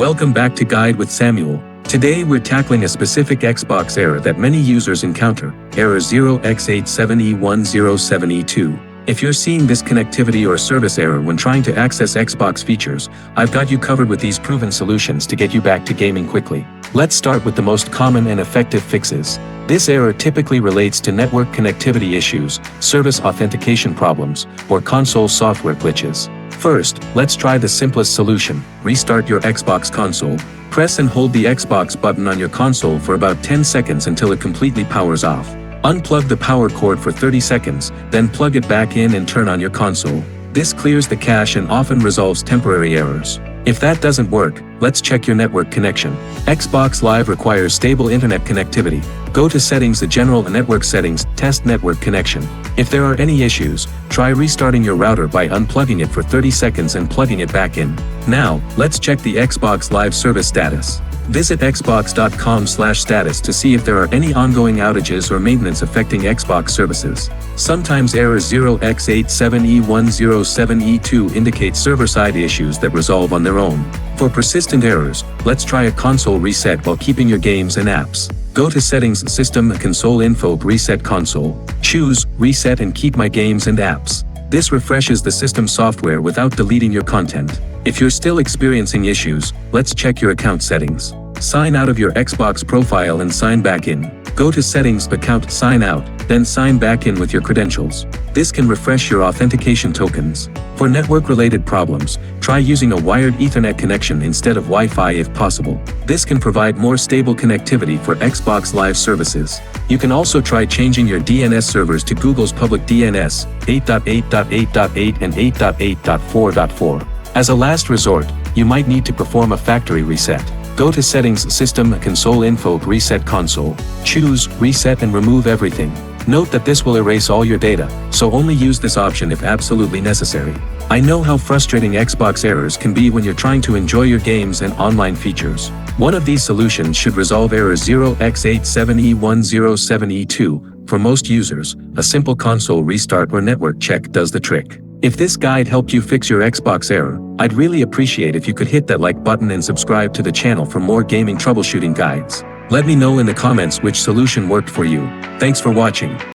Welcome back to Guide with Samuel. Today we're tackling a specific Xbox error that many users encounter, error 0X87E107E2. If you're seeing this connectivity or service error when trying to access Xbox features, I've got you covered with these proven solutions to get you back to gaming quickly. Let's start with the most common and effective fixes. This error typically relates to network connectivity issues, service authentication problems, or console software glitches. First, let's try the simplest solution. Restart your Xbox console. Press and hold the Xbox button on your console for about 10 seconds until it completely powers off. Unplug the power cord for 30 seconds, then plug it back in and turn on your console. This clears the cache and often resolves temporary errors. If that doesn't work, let's check your network connection. Xbox Live requires stable internet connectivity. Go to Settings, the General Network Settings, Test Network Connection. If there are any issues, try restarting your router by unplugging it for 30 seconds and plugging it back in. Now, let's check the Xbox Live service status. Visit xbox.com/status to see if there are any ongoing outages or maintenance affecting Xbox services. Sometimes error 0X87E107E2 indicates server-side issues that resolve on their own. For persistent errors, let's try a console reset while keeping your games and apps. Go to Settings, System, Console Info, Reset Console. Choose Reset and keep my games and apps. This refreshes the system software without deleting your content. If you're still experiencing issues, let's check your account settings. Sign out of your Xbox profile and sign back in. Go to Settings, Account, Sign Out, then sign back in with your credentials. This can refresh your authentication tokens. For network-related problems, try using a wired Ethernet connection instead of Wi-Fi if possible. This can provide more stable connectivity for Xbox Live services. You can also try changing your DNS servers to Google's public DNS, 8.8.8.8 and 8.8.4.4. As a last resort, you might need to perform a factory reset. Go to Settings, System, Console Info, Reset Console. Choose Reset and remove everything. Note that this will erase all your data, so only use this option if absolutely necessary. I know how frustrating Xbox errors can be when you're trying to enjoy your games and online features. One of these solutions should resolve error 0X87E107E2. For most users, a simple console restart or network check does the trick. If this guide helped you fix your Xbox error, I'd really appreciate if you could hit that like button and subscribe to the channel for more gaming troubleshooting guides. Let me know in the comments which solution worked for you. Thanks for watching.